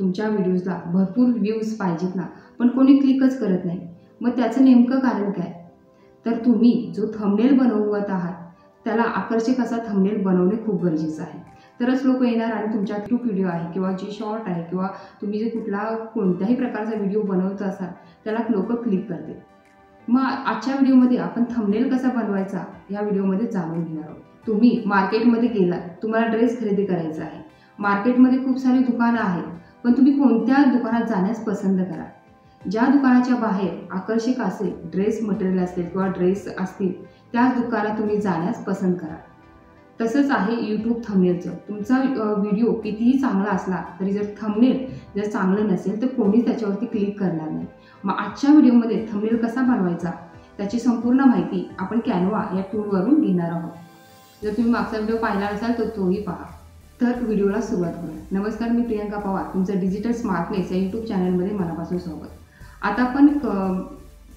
तुमच्या व्हिडिओजला भरपूर व्ह्यूज पाहिजेत ना, पण कोणी क्लिकच करत नाही. मग त्याचं नेमकं कारण काय? तर तुम्ही जो थंबनेल बनवत आहात त्याला आकर्षक असा थंबनेल बनवणे खूप गरजेचं आहे. तरच लोक येणार आणि तुमच्या यूट्यूब व्हिडिओ आहे किंवा जी शॉर्ट आहे किंवा तुम्ही जे कोणत्याही प्रकारचा व्हिडिओ बनवत असाल त्याला लोक क्लिक करतील. मग आजच्या व्हिडिओमध्ये आपण थंबनेल कसा बनवायचा या व्हिडिओमध्ये जाणून घेणार आहोत. तुम्ही मार्केटमध्ये गेलात, तुम्हाला ड्रेस खरेदी करायचा आहे. मार्केटमध्ये खूप सारी दुकानं आहेत, पण तुम्ही कोणत्या दुकानात जाण्यास पसंत कराल? ज्या दुकानाच्या बाहेर आकर्षक असे ड्रेस मटेरियल असेल किंवा ड्रेस असतील त्याच दुकानात तुम्ही जाण्यास पसंत कराल. तसंच आहे यूट्यूब थंबनेलचं. तुमचा व्हिडिओ कितीही चांगला असला तरी जर थंबनेल जर चांगलं नसेल तर कोणीच त्याच्यावरती क्लिक करणार नाही. मग आजच्या व्हिडिओमध्ये थंबनेल कसा बनवायचा त्याची संपूर्ण माहिती आपण कॅनवा या टूलवरून घेणार आहोत. जर तुम्ही मागचा व्हिडिओ पाहिला असाल तर तोही पहा. तर व्हिडिओला सुरुवात करूया. नमस्कार, मी प्रियंका पवार, तुमचं डिजिटल स्मार्टनेस या यूट्यूब चॅनलमध्ये मनापासून स्वागत. आता आपण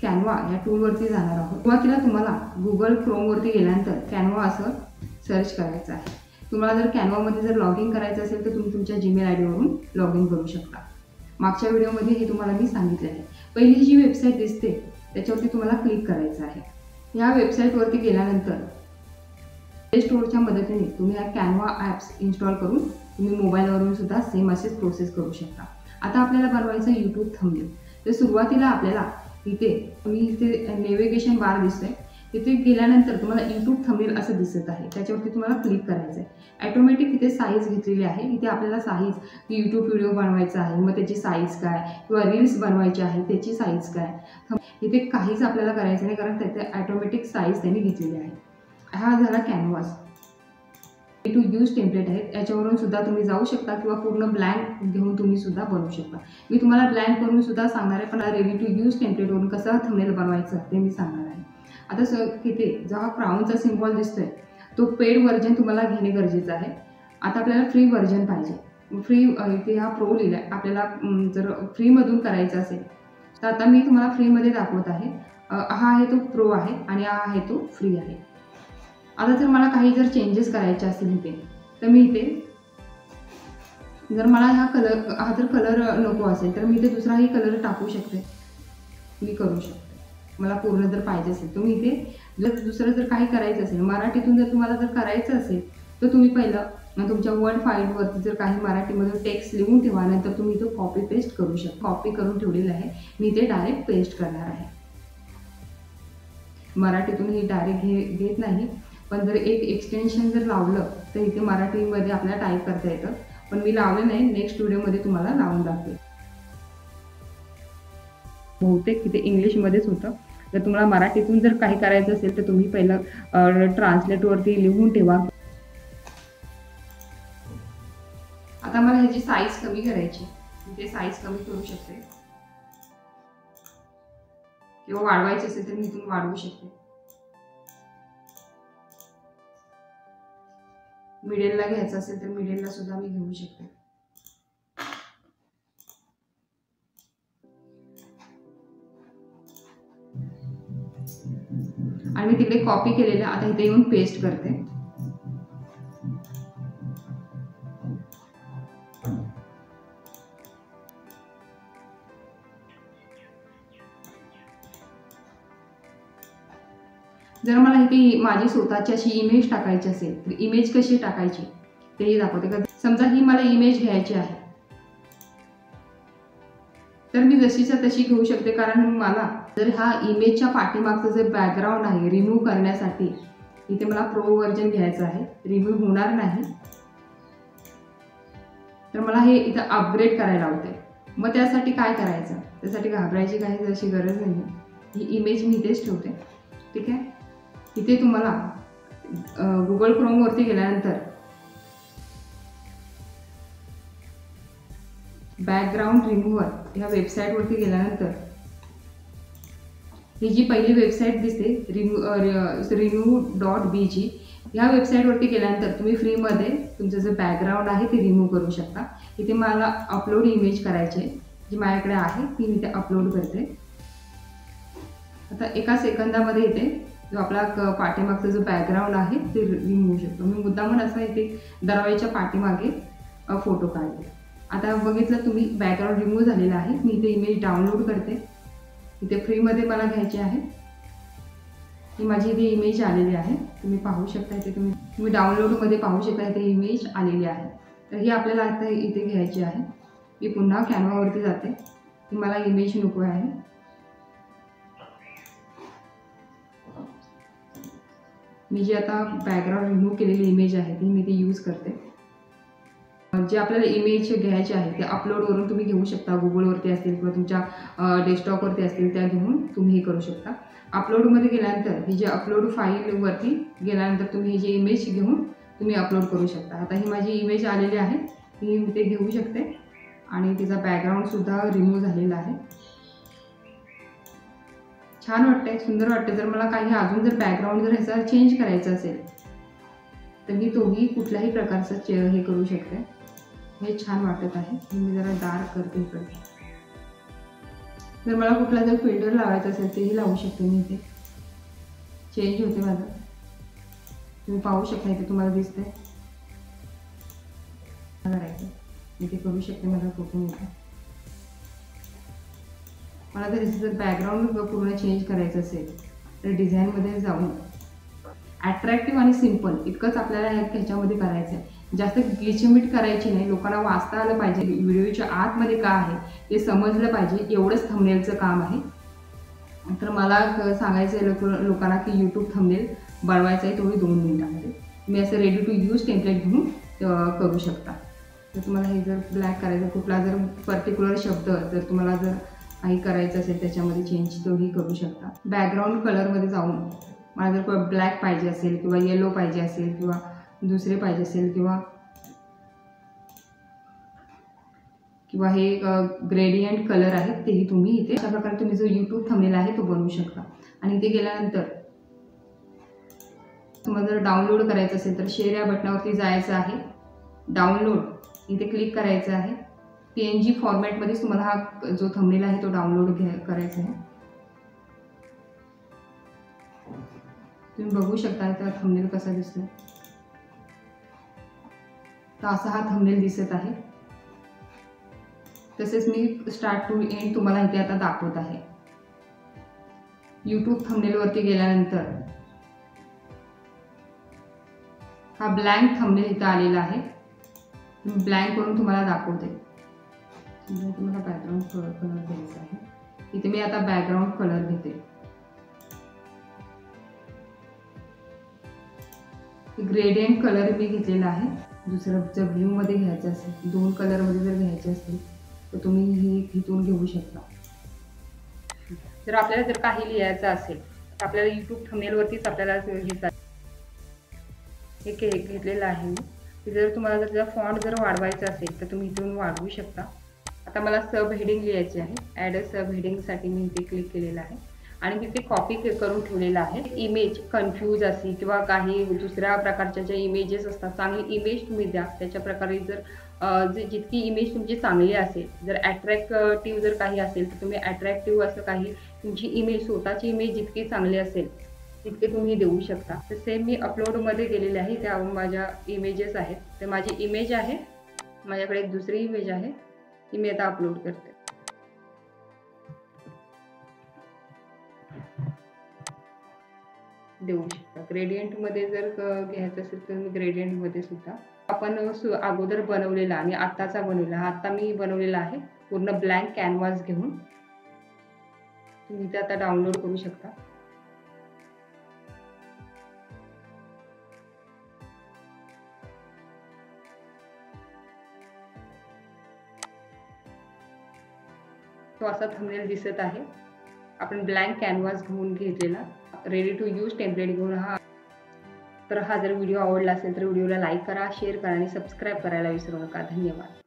कॅनवा या टूलवरती जाणार आहोत. सुरुवातीला तुम्हाला गुगल क्रोमवरती गेल्यानंतर कॅनवा असं सर्च करायचं आहे. तुम्हाला जर कॅनवामध्ये जर लॉग इन करायचं असेल तर तुम्ही तुमच्या जीमेल आय डीवरून लॉग इन करू शकता. मागच्या व्हिडिओमध्ये हे तुम्हाला मी सांगितले आहे. पहिली जी वेबसाईट दिसते त्याच्यावरती तुम्हाला क्लिक करायचं आहे. या वेबसाईटवरती गेल्यानंतर प्ले स्टोअरच्या मदतीने तुम्ही हा कॅनवा ॲप्स इन्स्टॉल करून तुम्ही मोबाईलवरून सुद्धा सेम असेच प्रोसेस करू शकता. आता आपल्याला बनवायचं यूट्यूब थंबनेल. तर सुरुवातीला आपल्याला इथे नेव्हिगेशन बार दिसतोय, तिथे गेल्यानंतर तुम्हाला यूट्यूब थंबनेल असं दिसत आहे. त्याच्यावरती तुम्हाला क्लिक करायचं आहे. ॲटोमॅटिक इथे साईज घेतलेली आहे. इथे आपल्याला साईज यूट्यूब व्हिडिओ बनवायचा आहे, मग त्याची साईज काय किंवा रील्स बनवायची आहे त्याची साईज काय, इथे काहीच आपल्याला करायचं नाही कारण त्याचे ॲटोमॅटिक साईज त्यांनी घेतलेली आहे. हा झाला canvas. Ready to use template आहे, याच्यावरून सुद्धा तुम्ही जाऊ शकता किंवा पूर्ण ब्लँक घेऊन तुम्ही सुद्धा बनवू शकता. मी तुम्हाला ब्लँक करून सुद्धा सांगणार आहे, पण रेडी टू यूज टेम्पलेटवरून कसं थंबनेल बनवायचं ते मी सांगणार आहे. आता तिथे जो हा क्राऊनचा सिम्बॉल दिसतोय तो पेड व्हर्जन तुम्हाला घेणे गरजेचं आहे. आता आपल्याला फ्री व्हर्जन पाहिजे. फ्री इथे हा प्रो लिहिला आहे. आपल्याला जर फ्रीमधून करायचं असेल तर आता मी तुम्हाला फ्रीमध्ये दाखवत आहे. हा आहे तो प्रो आहे आणि हा आहे तो फ्री आहे. आता जर मला काही जर चेंजेस करायचे असतील इथे तर मी इथे जर मला हा जर कलर नको असेल तर मी इथे दुसराही कलर टाकू शकते, मी करू शकते. मला पूर्ण जर पाहिजे असेल तुम्ही इथे जर दुसरं जर काही करायचं असेल मराठीतून जर तुम्हाला जर करायचं असेल तर तुम्ही पहिलं तुमच्या वर्ड फाईलवरती जर काही मराठीमध्ये टेक्स्ट लिहून ठेवा, नंतर तुम्ही तो कॉपी पेस्ट करू शकता. कॉपी करून ठेवलेलं आहे, मी इथे डायरेक्ट पेस्ट करणार आहे. मराठीतून ही डायरेक्ट घेत नाही, पण जर एक एक्सटेन्शन जर लावलं तर इथे मराठीमध्ये आपल्याला टाईप करता येतं, पण मी लावलं नाही. नेक्स्ट व्हिडिओमध्ये तुम्हाला लावून दाखवेल. बहुतेक तिथे इंग्लिशमध्येच होतं. जर तुम्हाला मराठीतून जर काही करायचं असेल तर तुम्ही पहिलं ट्रान्सलेटवरती लिहून ठेवा. आता मला ह्याची साईज कमी करायची, इथे साईज कमी करू शकते किंवा वाढवायची असेल तर मी इथून वाढवू शकते. मिडलला घ्यायचं असेल तर मिडलला सुद्धा मी घेऊ शकते. आणि मी तिकडे कॉपी केलेलं आता इथे येऊन पेस्ट करते. जर मला इथे माझी स्वतःची अशी इमेज टाकायची असेल तर इमेज कशी टाकायची तेही दाखवते. समजा ही मला इमेज घ्यायची आहे तर मी जशीच्या तशी घेऊ शकते, कारण मला जर हा इमेजच्या पाठीमागचं जे बॅकग्राऊंड आहे रिमूव्ह करण्यासाठी इथे मला प्रो व्हर्जन घ्यायचं आहे, रिमूव्ह होणार नाही. तर मला हे इथं अपग्रेड करायला होते. मग त्यासाठी काय करायचं, त्यासाठी घाबरायची काही अशी गरज नाही. ही इमेज मी इथेच ठेवते. ठीक आहे. इथे तुम्हाला गुगल क्रोमवरती गेल्यानंतर बॅकग्राऊंड रिमूव्हर ह्या वेबसाईटवरती गेल्यानंतर ही जी पहिली वेबसाईट दिसते remove.bg ह्या वेबसाईटवरती गेल्यानंतर तुम्ही फ्रीमध्ये तुमचं जे बॅकग्राऊंड आहे ते रिमूव्ह करू शकता. इथे मला अपलोड इमेज करायची आहे, जी माझ्याकडे आहे ती मी इथे अपलोड करते. आता एका सेकंदामध्ये इथे जो आपला पाठीमागचा जो बॅकग्राऊंड आहे ते रिमूव्ह शकतो. मी मुद्दामून असं इथे दरवाजाच्या पाठीमागे फोटो काढले. आता बघितलं तुम्ही, बॅकग्राऊंड रिमूव्ह झालेला आहे. मी इथे इमेज डाउनलोड करते. इथे फ्रीमध्ये मला घ्यायची आहे. ही माझी इथे इमेज आलेली आहे. तुम्ही पाहू शकता, इथे तुम्ही डाउनलोडमध्ये पाहू शकता, इथे इमेज आलेली आहे. तर ही आपल्याला आता इथे घ्यायची आहे. मी पुन्हा कॅनव्हावरती जाते. ही मला इमेज नको आहे. मी जी आता बॅकग्राऊंड रिमूव्ह केलेली इमेज आहे ती मी इथे यूज करते. जे आपल्याला इमेज घ्यायचे आहे ते अपलोडवरून तुम्ही घेऊ शकता. गुगलवरती असतील किंवा तुमच्या डेस्कटॉपवरती असतील, त्या घेऊन तुम्ही हे करू शकता. अपलोडमध्ये गेल्यानंतर ही जी अपलोड फाईलवरती गेल्यानंतर तुम्ही ही जी इमेज घेऊन तुम्ही अपलोड करू शकता. आता ही माझी इमेज आलेली आहे, ही मी ते घेऊ शकते आणि तिचा बॅकग्राऊंडसुद्धा रिमूव्ह झालेला आहे. छान वाटतंय, सुंदर वाटते. जर मला काही अजून जर बॅकग्राऊंड जर ह्याचा चेंज करायचा असेल तर मी तोही कुठल्याही प्रकारचं हे करू शकते. हे छान वाटत आहे. मी जरा डार्क करते इकडे. जर मला कुठला जर फिल्टर लावायचा असेल तेही लावू शकते मी. इथे चेंज होते माझं, तुम्ही पाहू शकता. इथे तुम्हाला दिसतंय करायचं, इथे करू शकते. मला फोटो मिळतो. मला जर बॅकग्राऊंड पूर्ण चेंज करायचं असेल तर डिझाईनमध्ये जाऊन ॲट्रॅक्टिव्ह आणि सिम्पल इतकंच आपल्याला ह्याच्यामध्ये करायचं आहे. जास्त ग्लिचमिट करायची नाही. लोकांना वाचता आलं पाहिजे, व्हिडिओच्या आतमध्ये काय आहे ते समजलं पाहिजे, एवढंच थंबनेलचं काम आहे. तर मला सांगायचं आहे लोकांना की यूट्यूब थंबनेल बनवायचं आहे तेवढी 2 मिनिटामध्ये. तुम्ही असं रेडी टू यूज टेम्पलेट घेऊन करू शकता. तर तुम्हाला हे जर ब्लॅक करायचं, कुठला जर पर्टिक्युलर शब्द जर तुम्हाला जर काही करायचं असेल त्याच्यामध्ये चेंज तोही करू शकता. बॅकग्राऊंड कलरमध्ये जाऊन मला जर ब्लॅक पाहिजे असेल किंवा येलो पाहिजे असेल किंवा दुसरे पाहिजे असेल किंवा हे ग्रेडियंट कलर आहेत तेही तुम्ही इथे अशा प्रकारे तुम्ही जो यूट्यूब थंबनेल आहे तो बनवू शकता. आणि इथे गेल्यानंतर तुम्हाला जर डाउनलोड करायचं असेल तर शेअर या बटनावरती जायचं आहे. डाउनलोड इथे क्लिक करायचं आहे. PNG फॉर्मॅटमध्ये तुम्हाला हा जो थंबनेल आहे तो डाउनलोड करायचा आहे. तुम्ही बघू शकता इथं थंबनेल कसा दिसतोय. तर असा हा थंबनेल दिसत आहे. तसेच मी स्टार्ट टू एंड तुम्हाला इथे आता दाखवत आहे. यूट्यूब थंबनेलवरती गेल्यानंतर हा ब्लँक थंबनेल इथं आलेला आहे. मी ब्लँक करून तुम्हाला दाखवते. तुम्हाला बॅकग्राऊंड कलर द्यायचा आहे. इथे मी आता बॅकग्राऊंड कलर घेते. ग्रेडियंट कलर मी घेतलेला आहे. दुसरं जर ब्ल्यूमध्ये घ्यायचं असेल, 2 कलरमध्ये जर घ्यायचे असतील तर तुम्ही हे इथून घेऊ शकता. जर आपल्याला जर काही लिहायचं असेल तर आपल्याला यूट्यूब थंबनेलवरतीच आपल्याला हे घेतलेलं आहे मी. जर तुम्हाला जर त्याचा फॉन्ट जर वाढवायचा असेल तर तुम्ही इथून वाढवू शकता. आता मला सब हेडिंग लिहायची आहे. ॲड अ सब हेडिंगसाठी मी इथे क्लिक केलेलं आहे आणि मी ते कॉपी करून ठेवलेलं आहे. इमेज कन्फ्यूज असेल किंवा काही दुसऱ्या प्रकारच्या ज्या इमेजेस असतात, चांगली इमेज तुम्ही द्या. त्याच्या प्रकारे जर जितकी इमेज तुमची चांगली असेल, जर ॲट्रॅक्टिव्ह जर काही असेल तर तुम्ही ॲट्रॅक्टिव्ह असं काही तुमची इमेज, स्वतःची इमेज जितकी चांगली असेल तितके तुम्ही देऊ शकता. तर सेम मी अपलोडमध्ये गेलेले आहे. त्या माझ्या इमेजेस आहेत. तर माझी इमेज आहे. माझ्याकडे एक दुसरी इमेज आहे ती मी आता अपलोड करते. देऊ शकता. ग्रेडियंटमध्ये जर घ्यायचं असेल तर मी ग्रेडियंटमध्ये सुद्धा आपण अगोदर बनवलेला आणि आत्ताचा बनवलेला, आत्ता मी बनवलेला आहे पूर्ण ब्लँक कॅनव्हास घेऊन. तुम्ही ते आता डाउनलोड करू शकता. तो असा थंबनेल दिसत आहे. आपण ब्लँक कॅनव्हास घेऊन घेतलेला, रेडी टू यूज टेम्पलेट घेऊन हा. तर हा जर व्हिडिओ आवडला असेल तर व्हिडिओला लाईक करा, शेअर करा आणि सबस्क्राईब करायला विसरू नका. धन्यवाद.